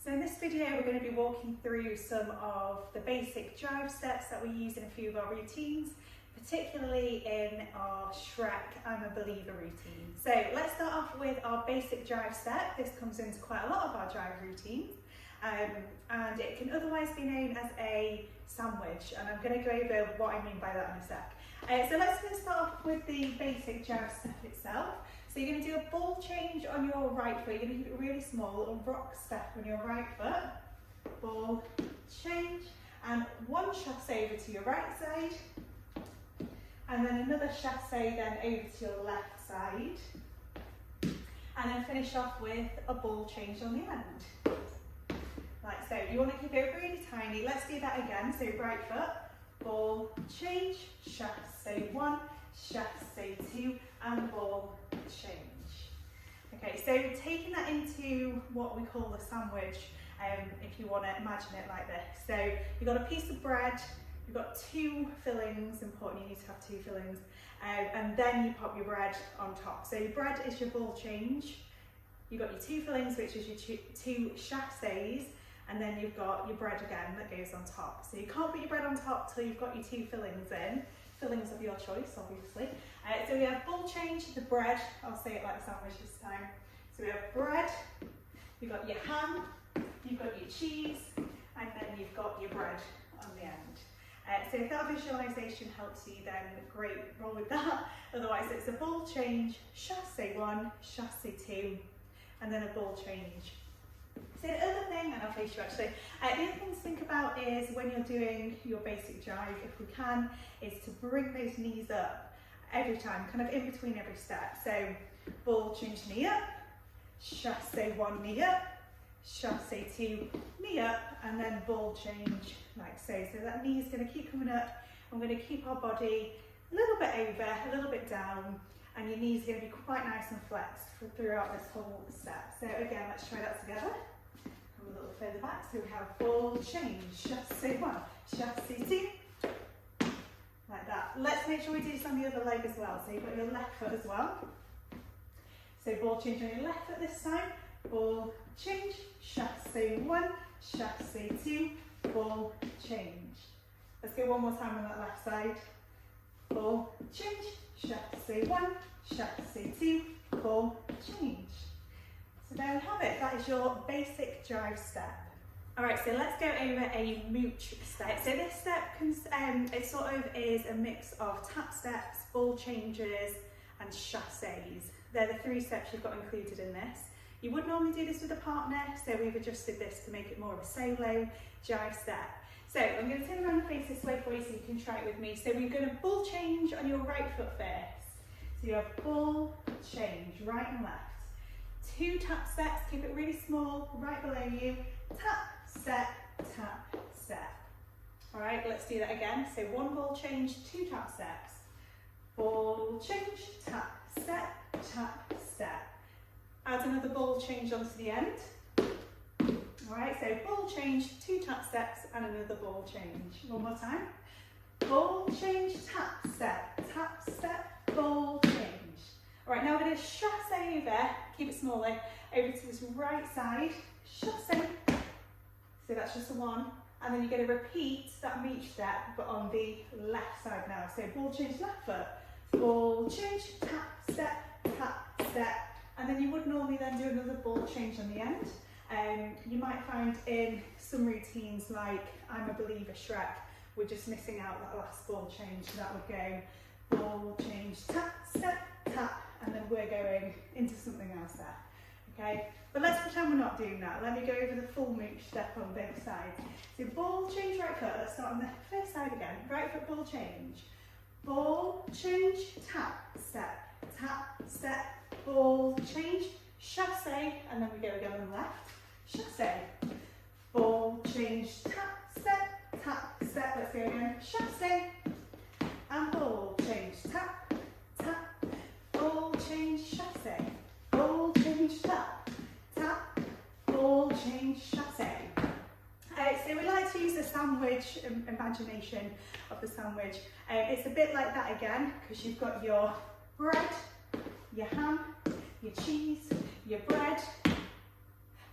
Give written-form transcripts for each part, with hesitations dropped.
So in this video we're going to be walking through some of the basic jive steps that we use in a few of our routines, particularly in our Shrek I'm a Believer routine. So let's start off with our basic jive step. This comes into quite a lot of our jive routines and it can otherwise be known as a sandwich, and I'm going to go over what I mean by that in a sec. So let's start off with the basic jive step itself. So you're going to do a ball change on your right foot. You're going to keep it really small, a little rock step on your right foot. Ball change, and one chasse over to your right side, and then another chasse then over to your left side, and then finish off with a ball change on the end. Like so. You want to keep it really tiny. Let's do that again. So right foot, ball change, chasse one, chasse two, and ball change. Okay, so taking that into what we call the sandwich, if you want to imagine it like this. So you've got a piece of bread, you've got two fillings, important, you need to have two fillings, and then you pop your bread on top. So your bread is your ball change, you've got your two fillings, which is your two chasses, and then you've got your bread again that goes on top. So you can't put your bread on top till you've got your two fillings in. Fillings of your choice, obviously. So we have ball change, the bread, I'll say it like a sandwich this time. So we have bread, you've got your ham, you've got your cheese, and then you've got your bread on the end. So if that visualisation helps you, then great, roll with that. Otherwise it's a ball change, chasse one, chasse two, and then a ball change. So the other thing, and I'll face you actually, the other thing to think about is when you're doing your basic jive, if we can, is to bring those knees up every time, kind of in between every step. So ball change, knee up, chasse one, knee up, chasse two, knee up, and then ball change like so. So that knee is going to keep coming up. I'm going to keep our body a little bit over, a little bit down, and your knees are going to be quite nice and flexed throughout this whole step. So again, let's try that together. Come a little further back. So we have ball change, chasse one, chasse two, like that. Let's make sure we do this on the other leg as well. So you've got your left foot as well. So ball change on your left foot this time. Ball change, chasse one, chasse two, ball change. Let's go one more time on that left side. Ball change, chasse one, chasse two, ball change. So there we have it. That is your basic jive step. Alright, so let's go over a mooch step. So this step it sort of is a mix of tap steps, ball changes, and chasses. They're the three steps you've got included in this. You would normally do this with a partner, so we've adjusted this to make it more of a solo jive step. So I'm going to turn around and face this way for you so you can try it with me. So we're going to ball change on your right foot first. So you have ball change, right and left. Two tap steps, keep it really small, right below you. Tap, step, tap, step. All right, let's do that again. So one ball change, two tap steps. Ball change, tap, step, step. Add another ball change onto the end. All right, so ball change, two tap steps, and another ball change. One more time. Ball change, tap, step, ball change. All right, now we're going to chasse over, keep it smaller, over to this right side, chasse. So that's just the one. And then you're going to repeat that mooch step, but on the left side now. So ball change, left foot, ball change, tap, step. And then you would normally then do another ball change on the end. You might find in some routines like I'm a Believer Shrek, we're just missing out that last ball change. So that would go ball change, tap, step, tap, and then we're going into something else there. Okay, but let's pretend we're not doing that. Let me go over the full mooch step on both sides. So ball change right foot, let's start on the first side again. Right foot ball change. Ball change, tap, step, ball change, chasse, and then we go again on the left. Chasse, ball change, tap, step, let's go again, chasse, and ball change, tap, ball change, chasse, ball change, tap, ball change, chasse. So we like to use the sandwich imagination of the sandwich. It's a bit like that again, because you've got your bread, your ham, your cheese, your bread.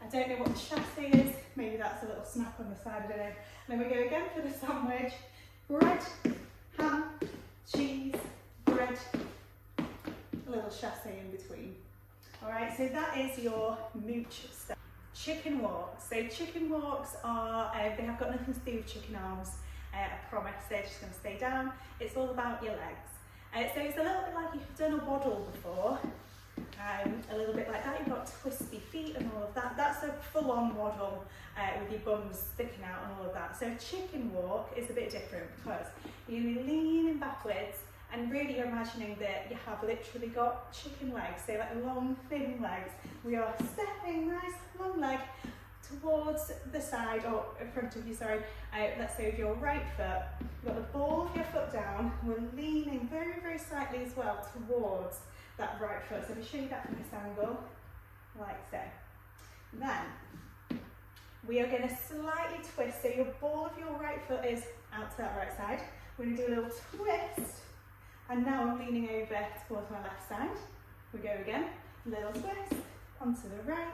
I don't know what the chasse is, smack on the side, I don't know. Then we go again for the sandwich. Bread, ham, cheese, bread, a little chassé in between. All right, so that is your mooch step. Chicken walks. So chicken walks are, they have got nothing to do with chicken arms. I promise, they're just going to stay down. It's all about your legs. So it's a little bit like if you've done a waddle before. A little bit like that, you've got twisty feet and all of that. That's a full-on waddle with your bums sticking out and all of that. So a chicken walk is a bit different because you're going to be leaning backwards and really you're imagining that you have literally got chicken legs, so like long, thin legs. We are stepping nice, long leg towards the side, or in front of you, sorry. Let's say with your right foot, you've got the ball of your foot down. We're leaning very, very slightly as well towards that right foot. So if I show you that from this angle, like so. Then we are going to slightly twist. So your ball of your right foot is out to that right side. We're going to do a little twist. And now I'm leaning over towards my left side. We go again. Little twist onto the right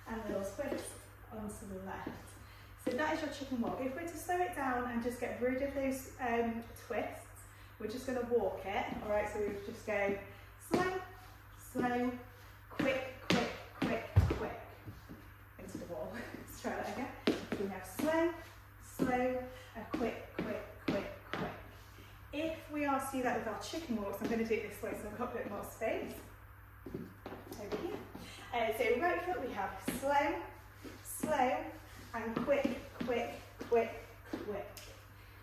and little twist onto the left. So that is your chicken walk. If we're to slow it down and just get rid of those twists, we're just going to walk it. All right, so we just go slow, slow, quick, quick, quick, quick into the wall. Let's try that again. So we have slow, slow, a quick, quick, quick, quick. If we are to do that with our chicken walks, I'm going to do it this way so I've got a bit more space. Over here. So right foot we have slow, slow, and quick, quick, quick, quick.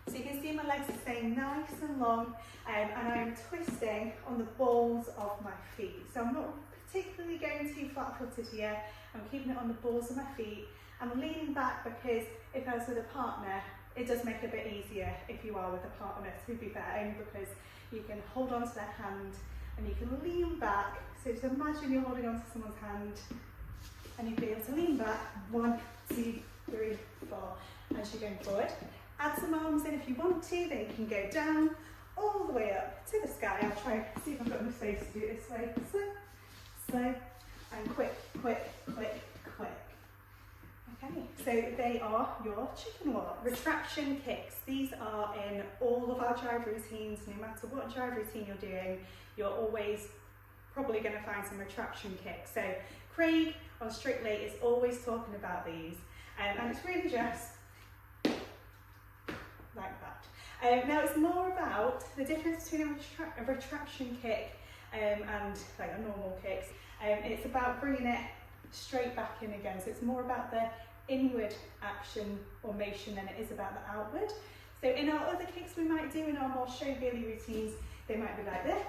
So you can see my legs are staying nice and long, and I'm twisting on the balls of my feet. So I'm not particularly going too flat-footed here. I'm keeping it on the balls of my feet. I'm leaning back because if I was with a partner, it does make it a bit easier if you are with a partner, to be fair, only because you can hold on to their hand and you can lean back. So just imagine you're holding on to someone's hand and you'll be able to lean back, 1, 2, 3, 4, as you're going forward. Add some arms in if you want to, then you can go down all the way up to the sky. I'll try and see if I've got enough space to do it this way. Slow, slow, and quick, quick, quick, quick. Okay, so they are your chicken walk. Retraction kicks. These are in all of our Jive routines. No matter what Jive routine you're doing, you're always probably going to find some retraction kicks. So Craig on Strictly is always talking about these, and it's really just like that. Now it's more about the difference between a retraction kick and like a normal kick. It's about bringing it straight back in again. So it's more about the inward action or motion than it is about the outward. So in our other kicks we might do in our more show-girly routines, they might be like this.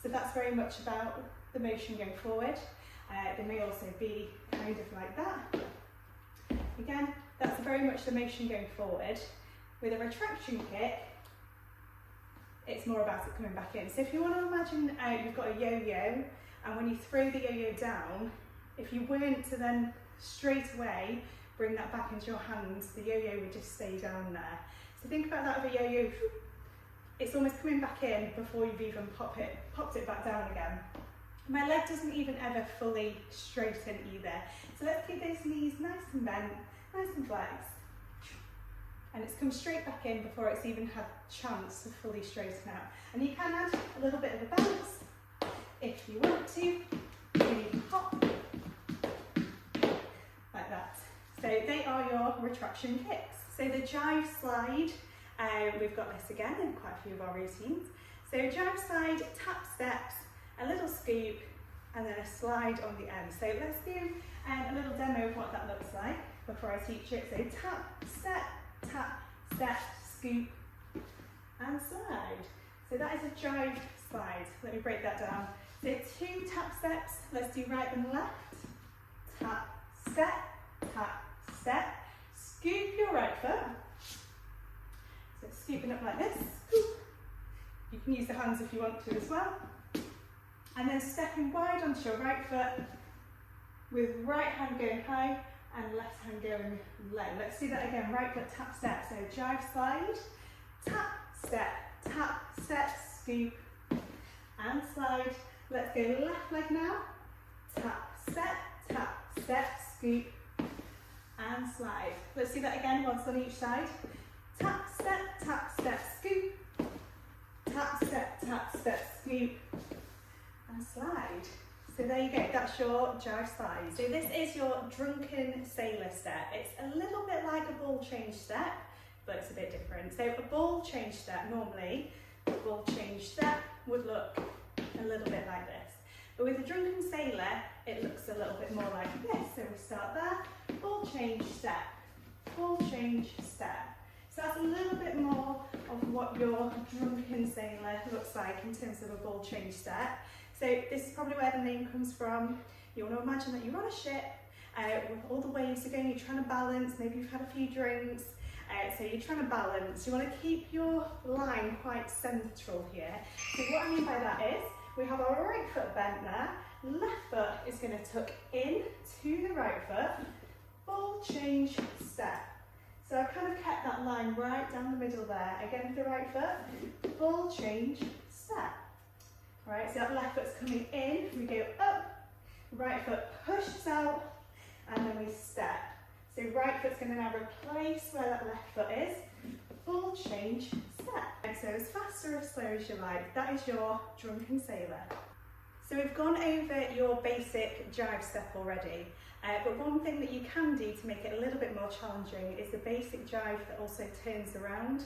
So that's very much about the motion going forward. They may also be kind of like that. Again, that's very much the motion going forward. With a retraction kick, it's more about it coming back in. So if you want to imagine you've got a yo-yo, and when you throw the yo-yo down, if you weren't to then straight away bring that back into your hands, the yo-yo would just stay down there. So think about that with a yo-yo. It's almost coming back in before you've even popped it back down again. My leg doesn't even ever fully straighten either. So let's keep those knees nice and bent, nice and flexed. And it's come straight back in before it's even had a chance to fully straighten out. And you can add a little bit of a bounce if you want to. You can hop like that. So they are your retraction kicks. So the Jive slide, we've got this again in quite a few of our routines. So Jive slide, tap steps, a little scoop, and then a slide on the end. So let's do a little demo of what that looks like before I teach it. So tap, step, scoop, and slide. So that is a Jive slide. Let me break that down. So 2 tap steps. Let's do right and left. Tap, step, scoop your right foot. So scooping up like this. You can use the hands if you want to as well. And then stepping wide onto your right foot with right hand going high and left hand going low. Let's do that again. Right foot, tap, step. So Jive slide, tap, step, scoop, and slide. Let's go left leg now. Tap, step, scoop, and slide. Let's do that again, once on each side. Tap, step, scoop. Tap, step, scoop, and slide. So there you go, that's your jive slide. So this is your Drunken Sailor step. It's a little bit like a ball change step, but it's a bit different. So a ball change step, normally, a ball change step would look a little bit like this. But with the Drunken Sailor, it looks a little bit more like this. So we start there, ball change step, ball change step. So that's a little bit more of what your Drunken Sailor looks like in terms of a ball change step. So this is probably where the name comes from. You want to imagine that you're on a ship with all the waves are going, you're trying to balance, maybe you've had a few drinks, so you're trying to balance. You want to keep your line quite central here. So what I mean by that is, we have our right foot bent there, left foot is going to tuck in to the right foot, ball change step. So I've kind of kept that line right down the middle there. Again with the right foot, ball change step. Right, so that left foot's coming in, we go up, right foot pushes out, and then we step. So right foot's going to now replace where that left foot is, ball change step. And so as fast or as slow as you like, that is your Drunken Sailor. So we've gone over your basic jive step already, but one thing that you can do to make it a little bit more challenging is the basic jive that also turns around.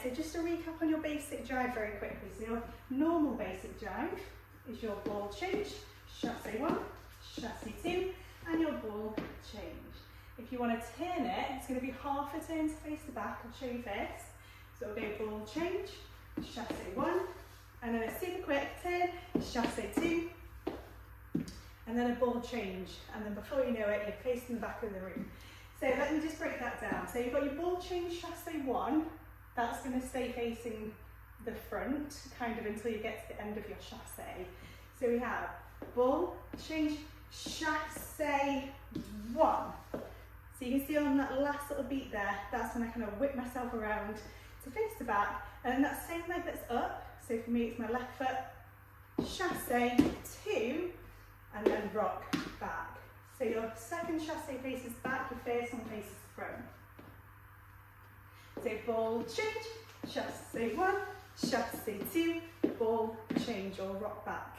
So just to recap on your basic jive very quickly, so your normal basic jive is your ball change, chassé 1, chassé 2, and your ball change. If you want to turn it, it's going to be half a turn to face the back. I'll show you first. So we'll go ball change, chassé 1, and then a super quick turn, chassé 2, and then a ball change, and then before you know it, you're facing the back of the room. So let me just break that down. So you've got your ball change, chassé 1, that's going to stay facing the front, kind of until you get to the end of your chassé. So we have ball, change, chassé 1. So you can see on that last little beat there, that's when I kind of whip myself around to face the back. And then that same leg that's up, so for me it's my left foot, chassé 2, and then rock back. So your second chassé faces back, your first one faces front. So ball change, chassé 1, chassé 2, ball change or rock back.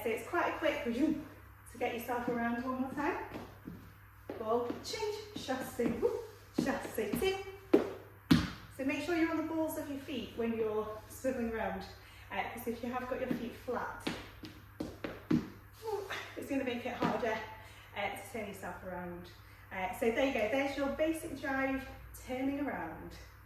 So it's quite a quick to get yourself around one more time. Ball change, chassé 1, chassé 2. So make sure you're on the balls of your feet when you're swiveling around, because if you have got your feet flat, it's going to make it harder to turn yourself around. So there you go, there's your basic jive turning around.